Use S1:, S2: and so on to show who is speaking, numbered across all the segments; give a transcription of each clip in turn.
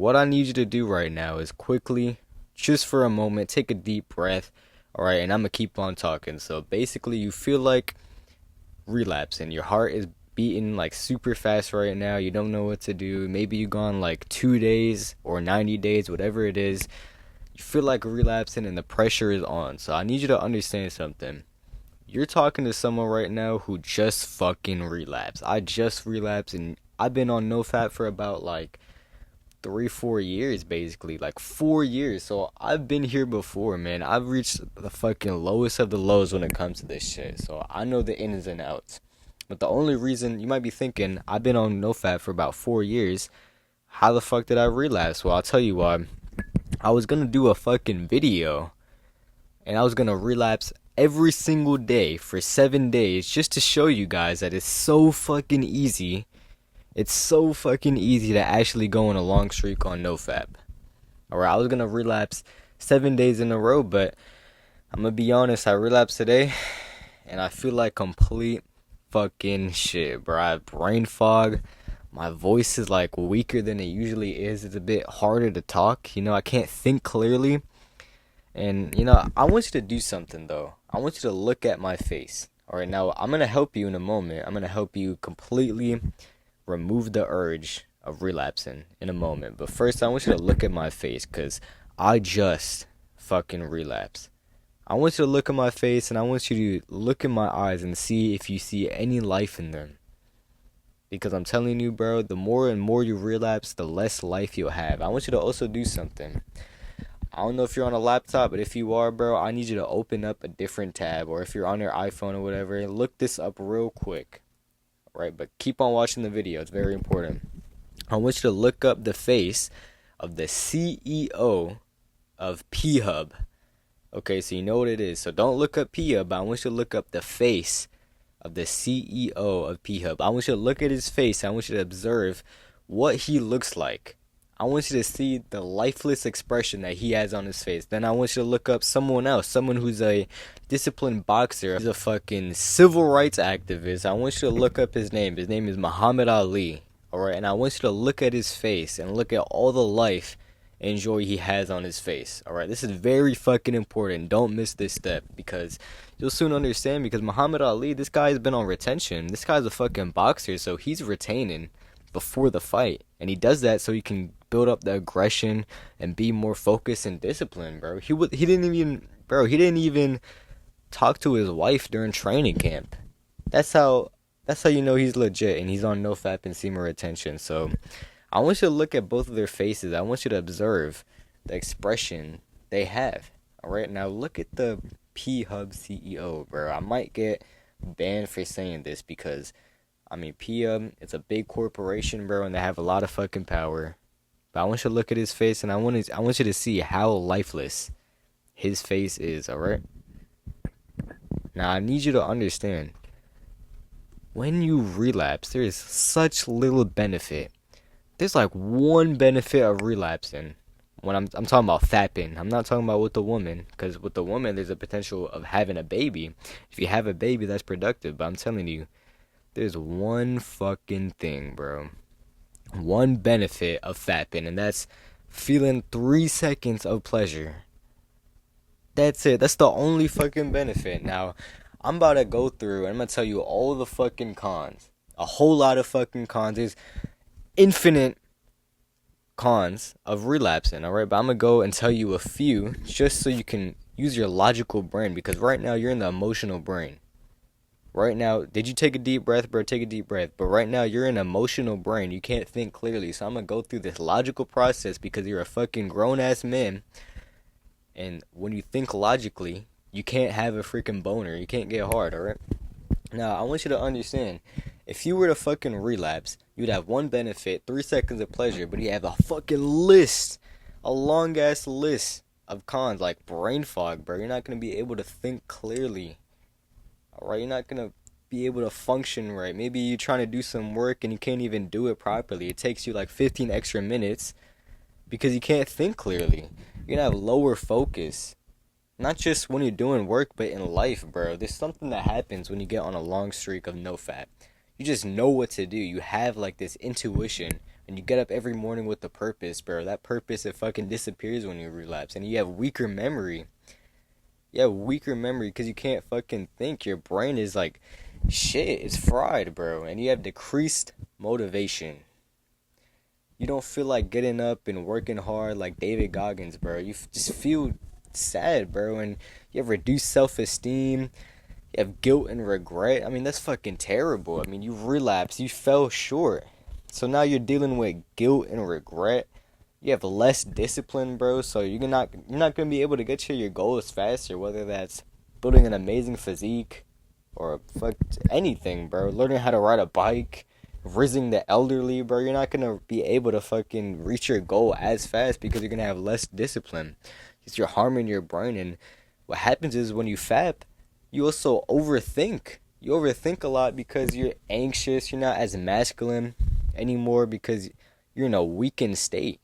S1: What I need you to do right now is quickly, just for a moment, take a deep breath. Alright, and I'm gonna keep on talking. So basically, you feel like relapsing. Your heart is beating like super fast right now. You don't know what to do. Maybe you gone like 2 days or 90 days, whatever it is. You feel like relapsing and the pressure is on. So I need you to understand something. You're talking to someone right now who just fucking relapsed. I just relapsed and I've been on NoFap for about like 3, 4 years, basically, like 4 years. So I've been here before, man. I've reached the fucking lowest of the lows when it comes to this shit. So I know the ins and outs. But the only reason you might be thinking, I've been on NoFap for about 4 years. How the fuck did I relapse? Well, I'll tell you why. I was gonna do a fucking video, and I was gonna relapse every single day for 7 days just to show you guys that it's so fucking easy. It's so fucking easy to actually go on a long streak on NoFap. Alright, I was gonna relapse 7 days in a row, but I'm gonna be honest, I relapsed today, and I feel like complete fucking shit, bro. I have brain fog. My voice is like weaker than it usually is. It's a bit harder to talk. I can't think clearly. And, I want you to do something, though. I want you to look at my face. Alright, now, I'm gonna help you in a moment. I'm gonna help you completely remove the urge of relapsing in a moment. But first, I want you to look at my face, because I just fucking relapsed. I want you to look at my face, and I want you to look in my eyes and see if you see any life in them. Because I'm telling you, bro, the more and more you relapse, the less life you'll have. I want you to also do something. I don't know if you're on a laptop, but if you are, bro, I need you to open up a different tab. Or if you're on your iPhone or whatever, look this up real quick. Right, but keep on watching the video. It's very important. I want you to look up the face of the CEO of P-Hub. Okay, so you know what it is. So don't look up P-Hub, but I want you to look up the face of the CEO of P-Hub. I want you to look at his face. I want you to observe what he looks like. I want you to see the lifeless expression that he has on his face. Then I want you to look up someone else, someone who's a disciplined boxer. He's a fucking civil rights activist. I want you to look up his name. His name is Muhammad Ali. Alright, and I want you to look at his face and look at all the life and joy he has on his face. Alright, this is very fucking important. Don't miss this step, because you'll soon understand. Because Muhammad Ali, this guy has been on retention. This guy's a fucking boxer, so he's retaining before the fight. And he does that so he can build up the aggression and be more focused and disciplined, bro. He didn't even talk to his wife during training camp. That's how you know he's legit and he's on NoFap and semen retention. So I want you to look at both of their faces. I want you to observe the expression they have. Alright, now look at the P-Hub CEO, bro. I might get banned for saying this because P-Hub, it's a big corporation, bro, and they have a lot of fucking power. But I want you to look at his face, and I want you to see how lifeless his face is, alright? Now, I need you to understand, when you relapse, there is such little benefit. There's like one benefit of relapsing. When I'm talking about fapping, I'm not talking about with the woman, because with the woman, there's a potential of having a baby. If you have a baby, that's productive, but I'm telling you, there's one fucking thing, bro. One benefit of fapping, and that's feeling 3 seconds of pleasure. That's it. That's the only fucking benefit. Now, I'm about to go through and I'm gonna tell you all the fucking cons. A whole lot of fucking cons. There's infinite cons of relapsing, alright? But I'm gonna go and tell you a few just so you can use your logical brain, because right now you're in the emotional brain. Right now, did you take a deep breath, bro? Take a deep breath. But right now, you're an emotional brain. You can't think clearly. So I'm going to go through this logical process because you're a fucking grown-ass man. And when you think logically, you can't have a freaking boner. You can't get hard, alright? Now, I want you to understand. If you were to fucking relapse, you'd have one benefit, 3 seconds of pleasure. But you have a fucking list. A long-ass list of cons like brain fog, bro. You're not going to be able to think clearly. Alright, you're not gonna be able to function right. Maybe you're trying to do some work and you can't even do it properly. It takes you like 15 extra minutes because you can't think clearly. You're gonna have lower focus. Not just when you're doing work, but in life, bro. There's something that happens when you get on a long streak of NoFap. You just know what to do. You have like this intuition. and you get up every morning with a purpose, bro. That purpose, it fucking disappears when you relapse, and you have weaker memory. You have weaker memory because you can't fucking think. Your brain is like, shit, it's fried, bro. And you have decreased motivation. You don't feel like getting up and working hard like David Goggins, bro. Just feel sad, bro. And you have reduced self-esteem. You have guilt and regret. I mean, that's fucking terrible. I mean, you relapsed. You fell short. So now you're dealing with guilt and regret. You have less discipline, bro. So you're not gonna be able to get to your goals faster. Whether that's building an amazing physique or fuck anything, bro. Learning how to ride a bike, raising the elderly, bro. You're not gonna be able to fucking reach your goal as fast because you're gonna have less discipline. Because you're harming your brain. And what happens is when you fap, you also overthink. You overthink a lot because you're anxious. You're not as masculine anymore because you're in a weakened state.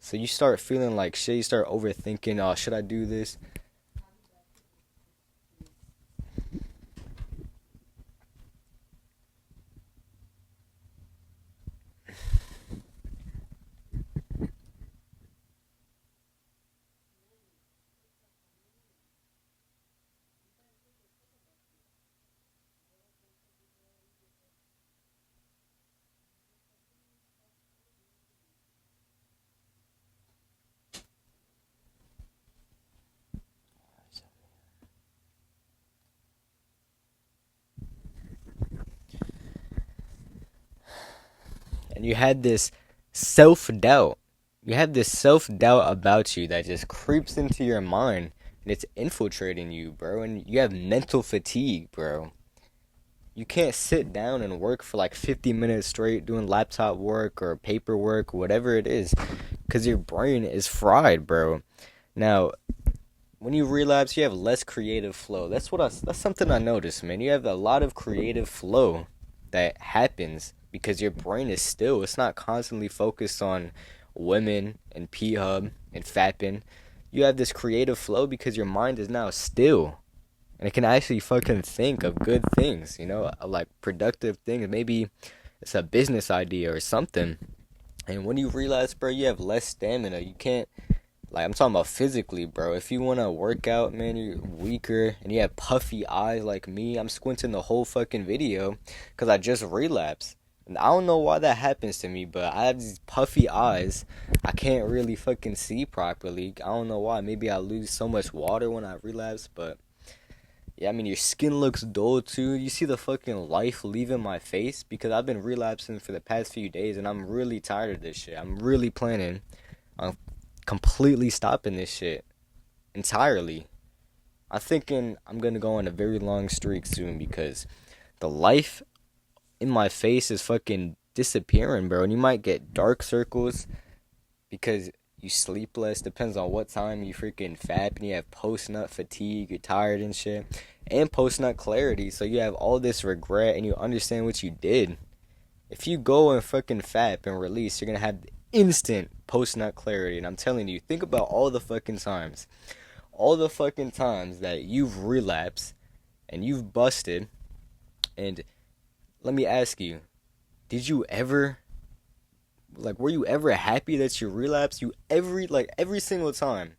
S1: So you start feeling like shit. You start overthinking. Oh, should I do this? And you had this self doubt. You have this self doubt about you that just creeps into your mind and it's infiltrating you, bro. And you have mental fatigue, bro. You can't sit down and work for like 50 minutes straight doing laptop work or paperwork, whatever it is, because your brain is fried, bro. Now, when you relapse, you have less creative flow. That's something I noticed, man. You have a lot of creative flow that happens because your brain is still. It's not constantly focused on women and P-Hub and fapping. You have this creative flow because your mind is now still. And it can actually fucking think of good things, like productive things. Maybe it's a business idea or something. And when you realize, bro, you have less stamina. You can't, like, I'm talking about physically, bro. If you want to work out, man, you're weaker and you have puffy eyes like me. I'm squinting the whole fucking video because I just relapsed. And I don't know why that happens to me, but I have these puffy eyes. I can't really fucking see properly. I don't know why. Maybe I lose so much water when I relapse, but yeah, I mean, your skin looks dull too. You see the fucking life leaving my face because I've been relapsing for the past few days and I'm really tired of this shit. I'm really planning on completely stopping this shit entirely. I'm thinking I'm gonna go on a very long streak soon because the life in my face is fucking disappearing, bro. And you might get dark circles because you sleep less. Depends on what time you freaking fap, and you have post-nut fatigue, you're tired and shit, and post-nut clarity, so you have all this regret and you understand what you did. If you go and fucking fap and release, you're gonna have instant post-nut clarity. And I'm telling you, think about all the fucking times that you've relapsed and you've busted. And let me ask you, did you ever, like, were you ever happy that you relapsed? Every single time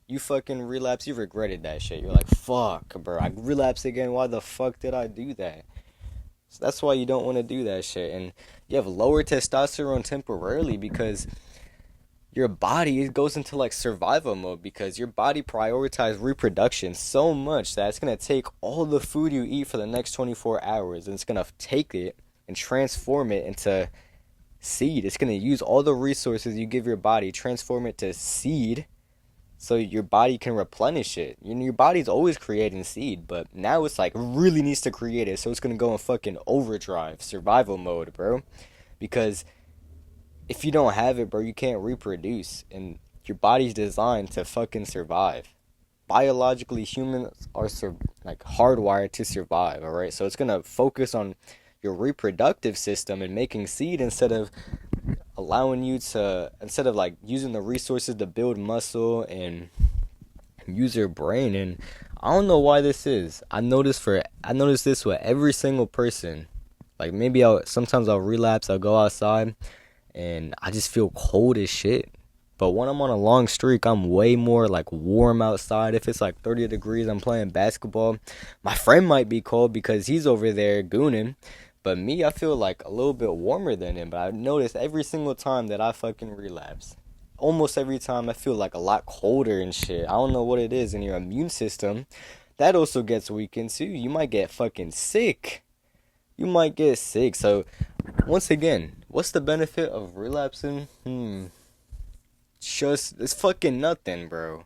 S1: you fucking relapse, you regretted that shit. You're like, fuck, bro, I relapsed again. Why the fuck did I do that? So that's why you don't want to do that shit. And you have lower testosterone temporarily because your body, it goes into like survival mode because your body prioritizes reproduction so much that it's going to take all the food you eat for the next 24 hours and it's going to take it and transform it into seed. It's going to use all the resources you give your body, transform it to seed so your body can replenish it. Your body's always creating seed, but now it's like really needs to create it, so it's going to go in fucking overdrive, survival mode, bro. Because if you don't have it, bro, you can't reproduce, and your body's designed to fucking survive. Biologically, humans are like hardwired to survive, all right? So it's going to focus on your reproductive system and making seed instead of like using the resources to build muscle and use your brain. And I don't know why this is. I notice this with every single person. Like maybe sometimes I'll relapse, I'll go outside and I just feel cold as shit. But when I'm on a long streak, I'm way more like warm outside. If it's like 30 degrees, I'm playing basketball. My friend might be cold because he's over there gooning. But me, I feel like a little bit warmer than him. But I've noticed every single time that I fucking relapse, almost every time I feel like a lot colder and shit. I don't know what it is in your immune system. That also gets weakened too. You might get fucking sick. You might get sick. So, once again, what's the benefit of relapsing? Just, it's fucking nothing, bro.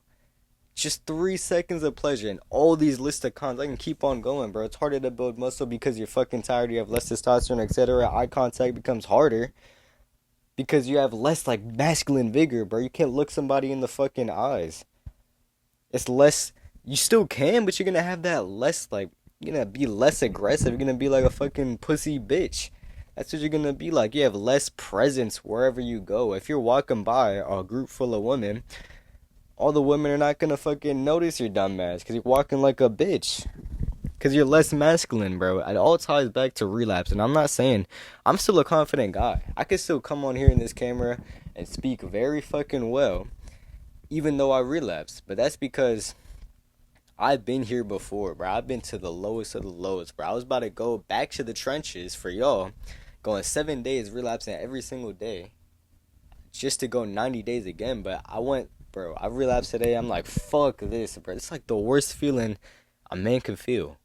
S1: Just 3 seconds of pleasure and all these list of cons. I can keep on going, bro. It's harder to build muscle because you're fucking tired, you have less testosterone, etc. Eye contact becomes harder because you have less like masculine vigor, bro. You can't look somebody in the fucking eyes. It's less, you still can, but you're gonna have that less like, you're gonna be less aggressive. You're gonna be like a fucking pussy bitch. That's what you're gonna be like. You have less presence wherever you go. If you're walking by a group full of women, all the women are not gonna fucking notice your dumb ass because you're walking like a bitch. Because you're less masculine, bro. It all ties back to relapse. And I'm not saying, I'm still a confident guy. I can still come on here in this camera and speak very fucking well, even though I relapse. But that's because I've been here before, bro. I've been to the lowest of the lowest, bro. I was about to go back to the trenches for y'all, going 7 days, relapsing every single day, just to go 90 days again. But I went, bro, I relapsed today. I'm like, fuck this, bro. It's like the worst feeling a man can feel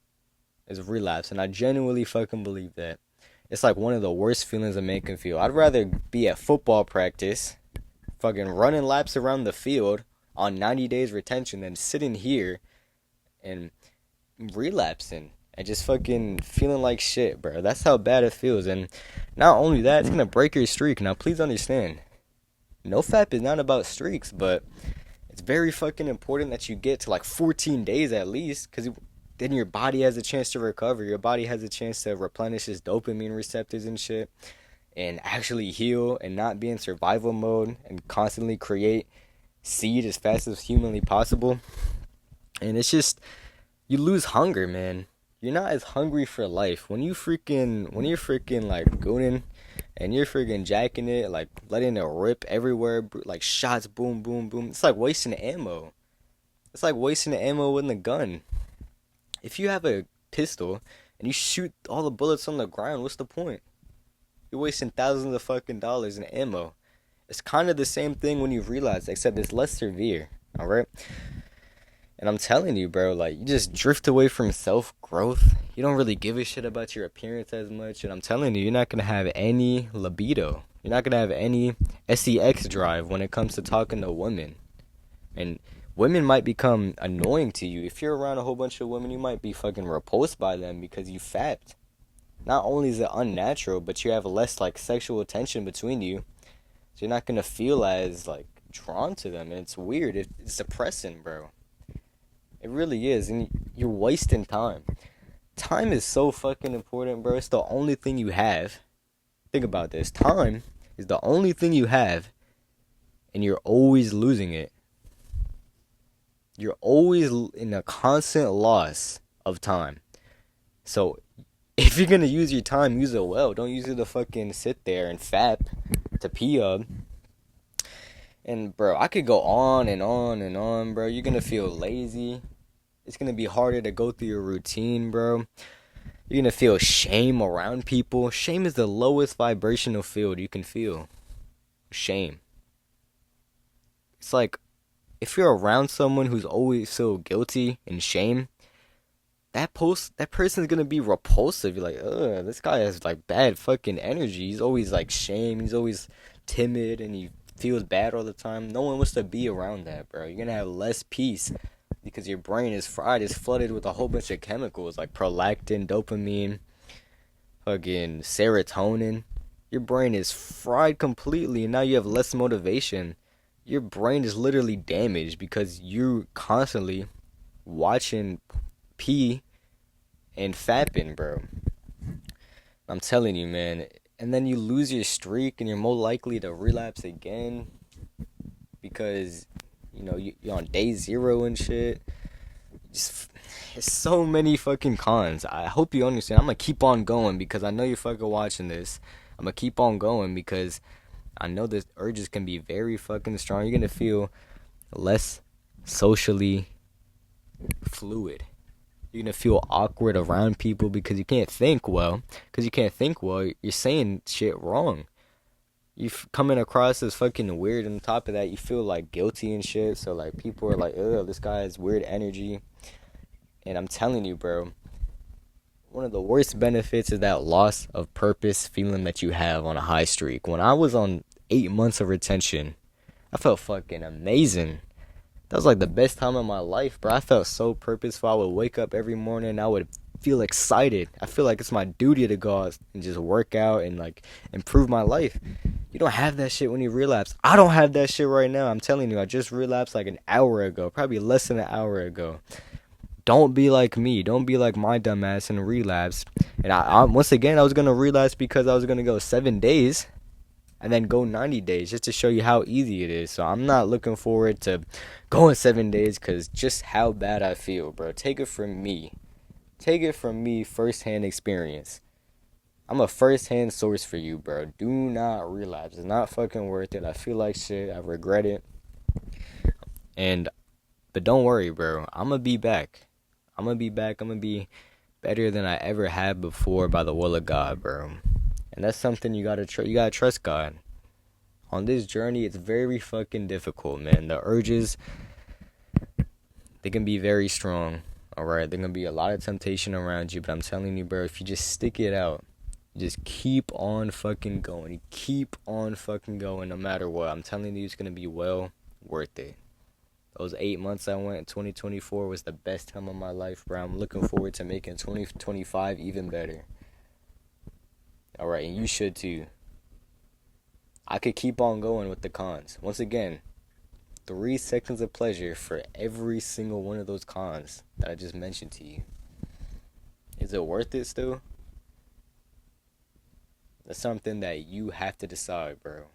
S1: is relapse. And I genuinely fucking believe that. It's like one of the worst feelings a man can feel. I'd rather be at football practice, fucking running laps around the field on 90 days retention than sitting here and relapsing and just fucking feeling like shit, bro. That's how bad it feels. And not only that, it's gonna break your streak. Now, please understand, NoFap is not about streaks, but it's very fucking important that you get to like 14 days at least, because then your body has a chance to recover. Your body has a chance to replenish its dopamine receptors and shit, and actually heal and not be in survival mode and constantly create seed as fast as humanly possible. And it's just, you lose hunger, man. You're not as hungry for life. When you're freaking like gooning and you're freaking jacking it, like letting it rip everywhere, like shots, boom, boom, boom. It's like wasting ammo. It's like wasting ammo with a gun. If you have a pistol and you shoot all the bullets on the ground, what's the point? You're wasting thousands of fucking dollars in ammo. It's kind of the same thing when you realize, except it's less severe, alright? And I'm telling you, bro, like, you just drift away from self-growth. You don't really give a shit about your appearance as much. And I'm telling you, you're not going to have any libido. You're not going to have any sex drive when it comes to talking to women. And women might become annoying to you. If you're around a whole bunch of women, you might be fucking repulsed by them because you fapped. Not only is it unnatural, but you have less, like, sexual tension between you. So you're not going to feel as, like, drawn to them. And it's weird. It's depressing, bro. It really is, and you're wasting time. Time is so fucking important, bro. It's the only thing you have. Think about this. Time is the only thing you have, and you're always losing it. You're always in a constant loss of time. So, if you're gonna use your time, use it well. Don't use it to fucking sit there and fap, to pee up. And, bro, I could go on and on and on, bro. You're gonna feel lazy. It's going to be harder to go through your routine, bro. You're going to feel shame around people. Shame is the lowest vibrational field you can feel. Shame. It's like, if you're around someone who's always so guilty and shame, that person's going to be repulsive. You're like, ugh, this guy has, like, bad fucking energy. He's always, like, shame. He's always timid, and he feels bad all the time. No one wants to be around that, bro. You're going to have less peace. Because your brain is fried, it's flooded with a whole bunch of chemicals like prolactin, dopamine, fucking serotonin. Your brain is fried completely, and now you have less motivation. Your brain is literally damaged because you're constantly watching pee and fapping, bro. I'm telling you, man. And then you lose your streak, and you're more likely to relapse again because, you know, you're on day 0 and shit. Just, there's so many fucking cons. I hope you understand. I'm gonna keep on going because I know you're fucking watching this. I'm gonna keep on going because I know this urges can be very fucking strong. You're gonna feel less socially fluid. You're gonna feel awkward around people because you can't think well. Because you can't think well, you're saying shit wrong. You coming across as fucking weird. On top of that, you feel like guilty and shit. So like people are like, "Ugh, this guy has weird energy." And I'm telling you, bro, one of the worst benefits is that loss of purpose feeling that you have on a high streak. When I was on 8 months of retention, I felt fucking amazing. That was like the best time of my life, bro. I felt so purposeful. I would wake up every morning and I would feel excited. I feel like it's my duty to go out and just work out and like improve my life. You don't have that shit when you relapse. I don't have that shit right now. I'm telling you, I just relapsed like an hour ago, probably less than an hour ago. Don't be like me. Don't be like my dumbass and relapse. And I once again, I was gonna relapse because I was gonna go 7 days and then go 90 days just to show you how easy it is. So I'm not looking forward to going 7 days because just how bad I feel, bro. Take it from me. Take it from me, firsthand experience. I'm a firsthand source for you, bro. Do not relapse. It's not fucking worth it. I feel like shit. I regret it. And but don't worry, bro. I'm gonna be back. I'm gonna be back. I'm gonna be better than I ever had before by the will of God, bro. And that's something you gotta you gotta trust God. On this journey, it's very fucking difficult, man. The urges, they can be very strong. Alright, there gonna be a lot of temptation around you, but I'm telling you, bro, if you just stick it out, just keep on fucking going. You keep on fucking going no matter what. I'm telling you, it's gonna be well worth it. Those 8 months I went in 2024 was the best time of my life, bro. I'm looking forward to making 2025 even better. Alright, and you should too. I could keep on going with the cons. Once again, 3 seconds of pleasure for every single one of those cons that I just mentioned to you. Is it worth it still? That's something that you have to decide, bro.